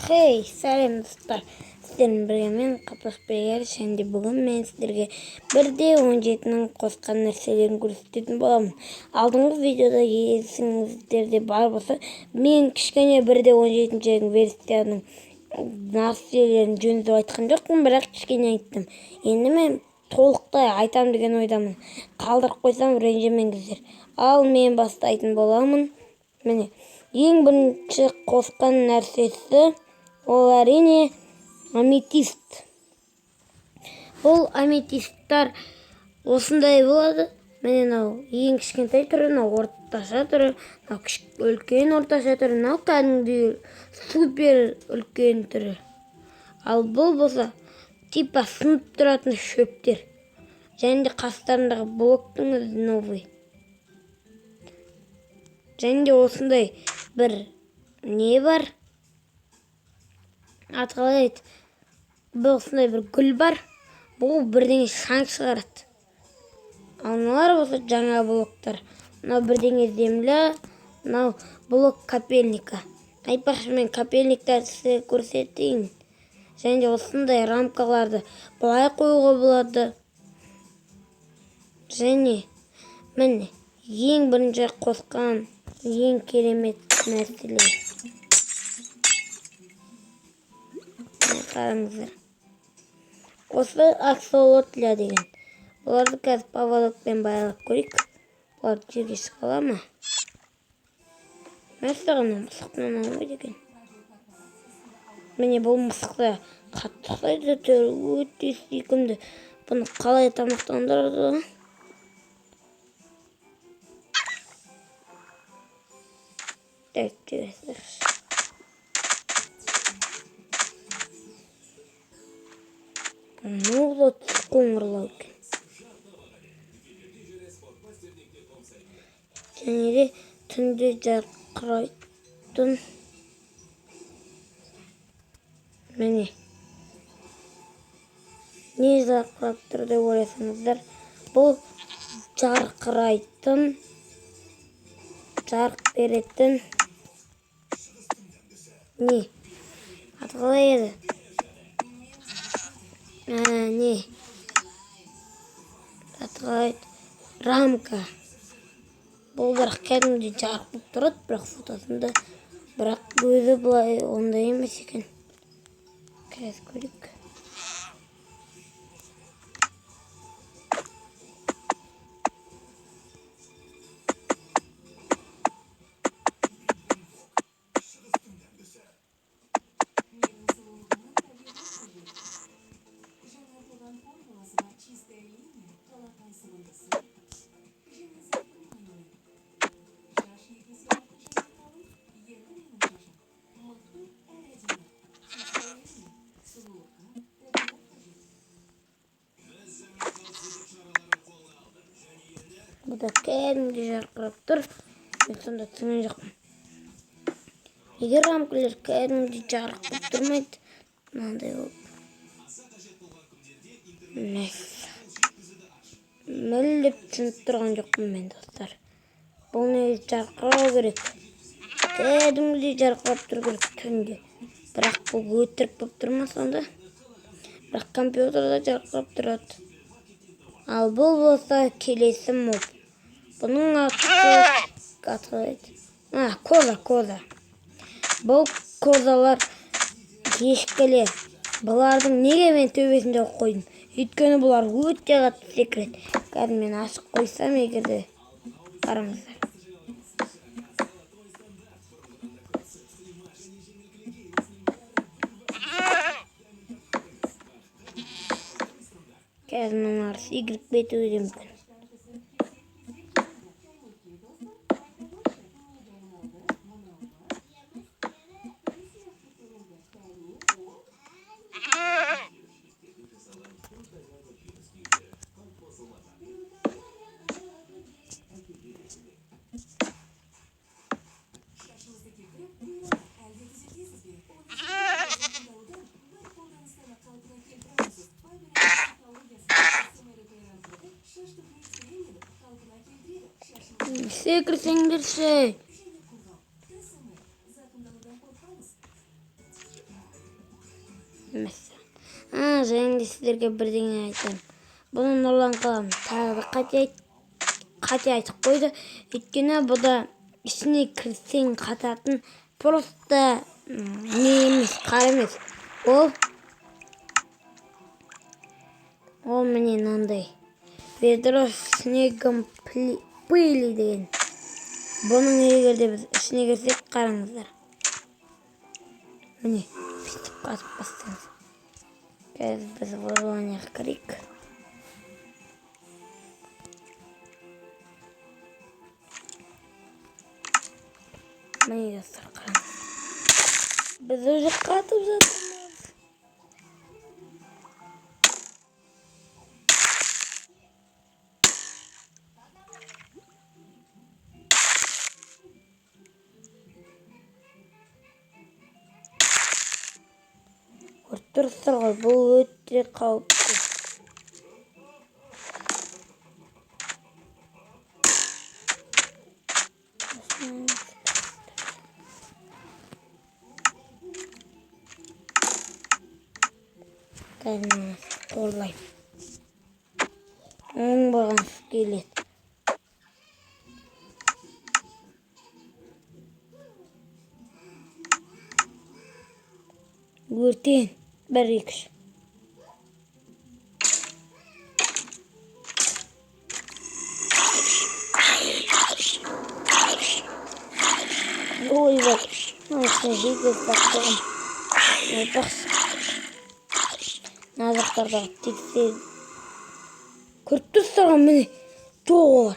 Хей, сәлем достар. Сіздермен бірге мен Қапасбек және бүгін мен сіздерге 1D17-ның қосқан нәрселерін көрсететін боламын. Алдыңғы видеода есіңіздерде бар болса, мен кішкене 1D17 версияның нәрселерін жөндеп айтқан жоқпын, бірақ кішкене айттым. Енді мен толықтай айтам деген ойдамын. Қалдырып қойсам ренжімеңіздер. Ал мен бастайтын боламын. Міне, ең бірінші қосқан нәрсесі ол әрине аметист. Бұл аметисттар осындай болады. Міне мынау ең кішкентай түрі, мынау орташа түрі, мынау үлкен орташа түрі, мынау кәдімгідей супер үлкен түрі. Ал бұл болса типа сынып тұратын шөптер. Және де қастарындағы блоктың өзі новый. Және де осындай бір не бар? Атқалайды. Бұл осындай бір гүл бар. Бұл бірдеңе шаң шығарады. Ал мыналар болса жаңа блоктар. Мынау бірдеңе земля, мынау блок капельника. Айтпақшы мен капельникті сізге көрсетейін. Және де осындай рамкаларды былай қоюға болады. Және міне ең бірінші қосқан ең керемет нәрселер. Қараңыздар. Осы аксолотля деген. Оларды қазір поводокпен байлап көрейік. Олар жерге шыға ма? Мәселен, мысықтан алмайды екен. Міне бұл мысықты қатты ұқсайды, түрі өте сүйкімді. Бұны қалай тамақтандырады? Много қоңырлау екен. Және де түнде жарқырайтын. Міне. Не жарқырап тұр деп ойласаңыздар, бұл жарқырайтын, жарық беретін не? Атқалай еді? Не? Атқалайды? Рамка. Бұл бірақ кәдімде жарық болып тұрады, бірақ фотосында, бірақ өзі бұлай ондай емес екен. Қазір көрейік. Бұл да кәдімде жарқырап тұр. Мен сонда түсінген жоқпын. Егер рамкалар кәдімде жарық болып тұрмайды, мынандай болып. Мүлдеп түсініп тұрған жоқпын мен достар. Бұл не жарқырау керек. Кәдімде жарқырап тұр керек түнде. Бірақ бұл өтірік болып тұрма сонда. Бірақ компьютерда жарқырап тұрады. Ал бұл болса келесі моб. Бұның атқалайды. Коза. Бұл козалар ешкілер. Бұлардың неге мен төбесінде қойдым? Өйткені бұлар өте қатты секіреді. Қазір мен ашық қойсам егерде. Қараңыздар. Қазір мұнар секіріп кетуі де мүмкін. Секірсеңдерші. емес. Және сіздерге бірдеңе айтайын. Бұны Нұрлан қалам тағы қате айтып қойды. Өйткені бұда ішіне кірсең қататын просто не емес, қар емес. Ол міне мынандай. Ведро снегом пыли деген. Бұның егерде біз ішіне кірсек қараңыздар. Міне, бүйтіп қатып бастыңыз. Қазір біз выживаниеға кірейік. Міне достар, қараңыз. Біз уже қатып жатырмыз. Тұрсыр ғой, бұл өте қауіпті. Қайнамыз торлайым. Оңбаған келеді. Өртен. 1-2. Ой, вот. Nasıl жейді бақтығым. Бақсы. Назықтарда тексер. Көріп тұрсырған міне. Жоқ олар.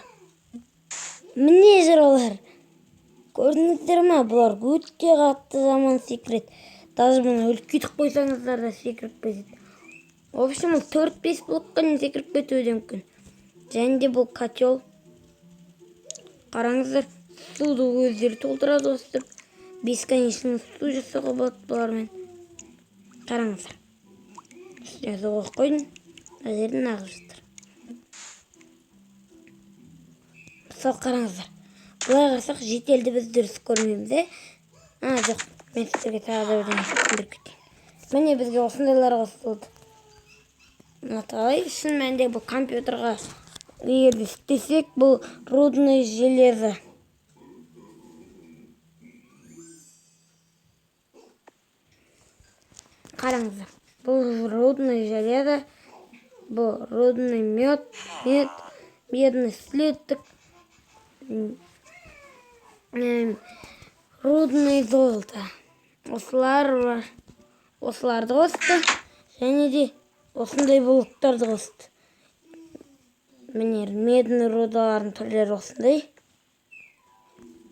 Міне жүр олар. Көрдіңіздер ма? Бұлар өте қатты заман секірет. Даже бұны үлкейтіп қойсаңыздар да секіріп кетеді. В общем, 4-5 блокқа секіріп кетуі мүмкін. Және де бұл котел. Қараңыздар, суды өздері толтырады достар. Бесконечно су жасауға болады бұлармен. Қараңыздар. Үстіне суға қойдым. Әзерін ағып жатыр. Мысалы қараңыздар. Бұлай қарсақ жетелді біз дұрыс көрмейміз. Жоқ. Мен сіздерге тағы бірден түсіндіріп кетейін. Міне бізге осындайлар қосылды. Қалай шын мәнінде бұл компьютерға егерде істесек, бұл рудный железо. Қараңыздар. Бұл рудный железо, бұл рудный мед, медный слиток, рудный золото. Осыларды қосты, және де осындай блоктарды қосты. Міне медный рудалардың түрлері осындай.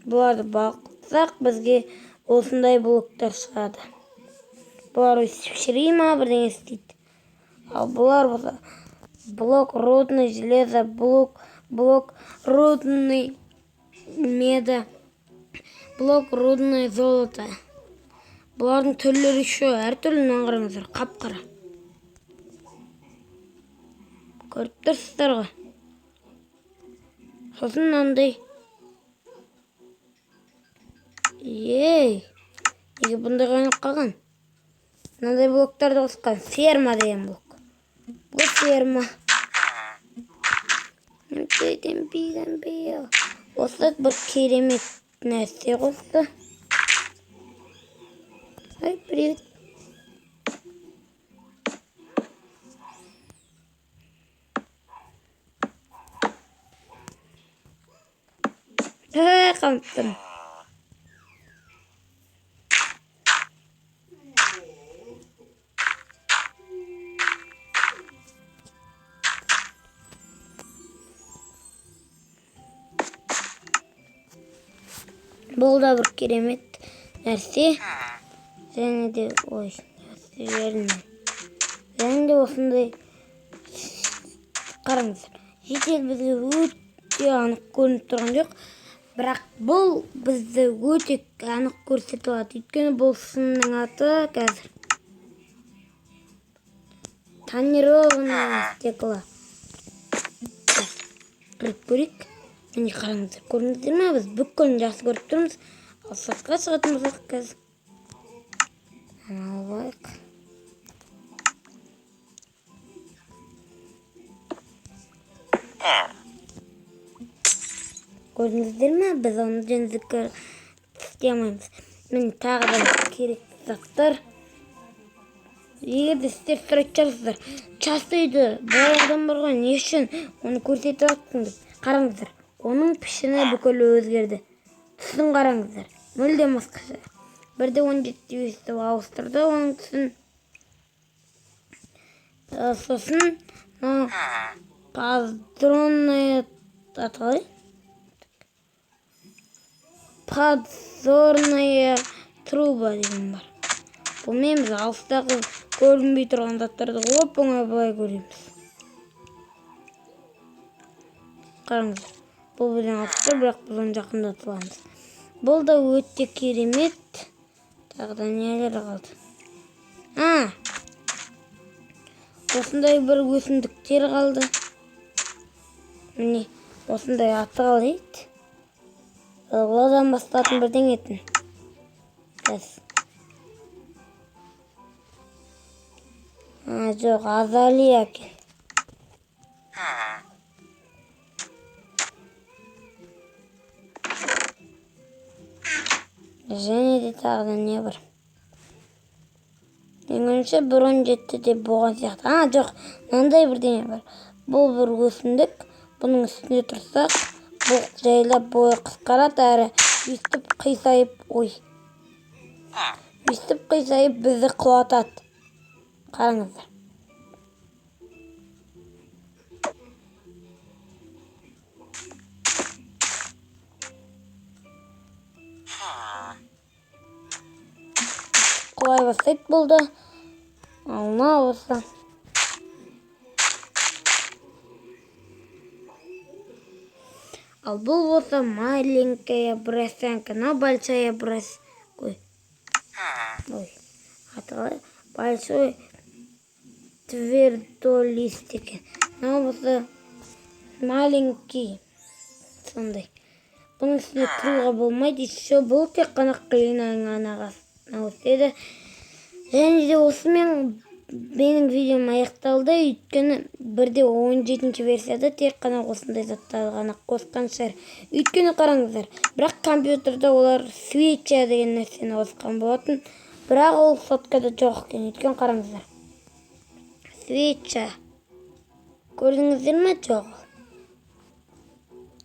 Бұларды бақытсақ, бізге осындай блоктар шығады. Бұлар өсіп ма бірдеңе істейді. Ал бұлар блок рудный железо, блок рудный меда, блок рудный золото. Бұлардың түрлері еще әртүрлі аңғарыңыздар, қап-қара. Көріп тұрсыздар ғой. Сосын мынандай. Неге бұндай қойып қалған? Мынандай блоктарды қосқан. Ферма деген блок. Бұл ферма. Осы бір керемет нәрсе қосты. Ай, привет. Қамттым. Бұл да бір керемет нәрсе. Және де осындай қараңыздар. Жетел бізге өте анық көрініп тұрған жоқ. Бірақ бұл бізді өте анық көрсетіп алады. Өйткені бұл сынның аты қазір тонированное стекло. Кіріп көрейік. Міне қараңыздар. Көрдіңіздер ме? Біз бүкілін жақсы көріп тұрмыз. Ал сыртқа шығатын болсақ қазір. Алайық. Gördünüzdür mü? Biz onu jenzikör isteyememiz. Мен тағы да керек заттар. Егер де сіздер сұрайтын шығарсыздар, час үйді бай адам бар ғой, не үшін оны көрсетіп жатсың деп. Қараңыздар, оның пішіні бүкіл өзгерді. Түсін қараңыздар, мүлдем басқаша. Бірде 17 өстіп ауыстырды оның түсін. Сосын подзорная аталай. Подзорная труба деген бар. Бұмен біз алыстағы көрінбей тұрған заттарды оп-оңай былай көреміз. Қараңыздар, бұл бізден алыстыр, бірақ біз оны жақындатып аламыз. Бұл да өте керемет. Тағы да нелер қалды? Осындай бір өсімдіктер қалды. Міне, осындай аты қалайды. Одан бастатын бірден етін. Жоқ, азалия екен. Және де тағы да не бар? Меніңше 1.17 деп болған сияқты. Жоқ, мынандай бірдеңе бар. Бұл бір өсімдік. Бұның үстінде тұрсақ, бұл жайлап бойы қысқарады әрі өстіп қисайып бізді құлатады. Қараңыздар. Құлай бастайды болды. Алма болса. Ал бұл болса маленькая брусчатка, но большая большой твердолист екен. Мынау болса маленький сондай. Бұның үстіне тұруға болмайды. Еще бұл тек қана қиыннан өседі. Және де осымен менің видеом аяқталды, өйткені бірде 17 версияда тек қана осындай заттарды ғана қосқан шығар. Өйткені қараңыздар, бірақ компьютерда олар свеча деген нәрсені қосқан болатын, бірақ ол соткада жоқ екен. Өйткені қараңыздар, свеча көрдіңіздер ме? Жоқ.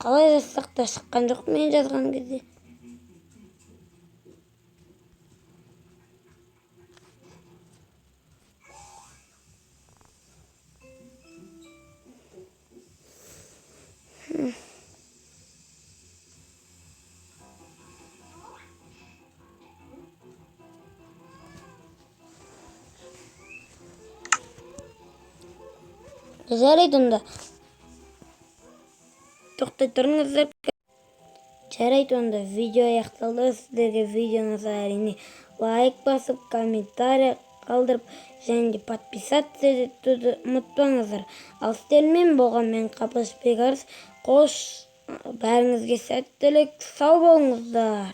Қалай жазсақ та шыққан жоқ мен жазған кезде. Жарайды онда. Тоқтай тұрыңыздар. Жарайды онда, видео аяқталды. Сіздерге видео ұнаса әрине лайк басып, комментарий қалдырып, және де подписаться етуді ұмытпаңыздар. Ал сіздермен болған мен Қапашбек Арыс. Қош, бәріңізге сәттілік, сау болыңыздар.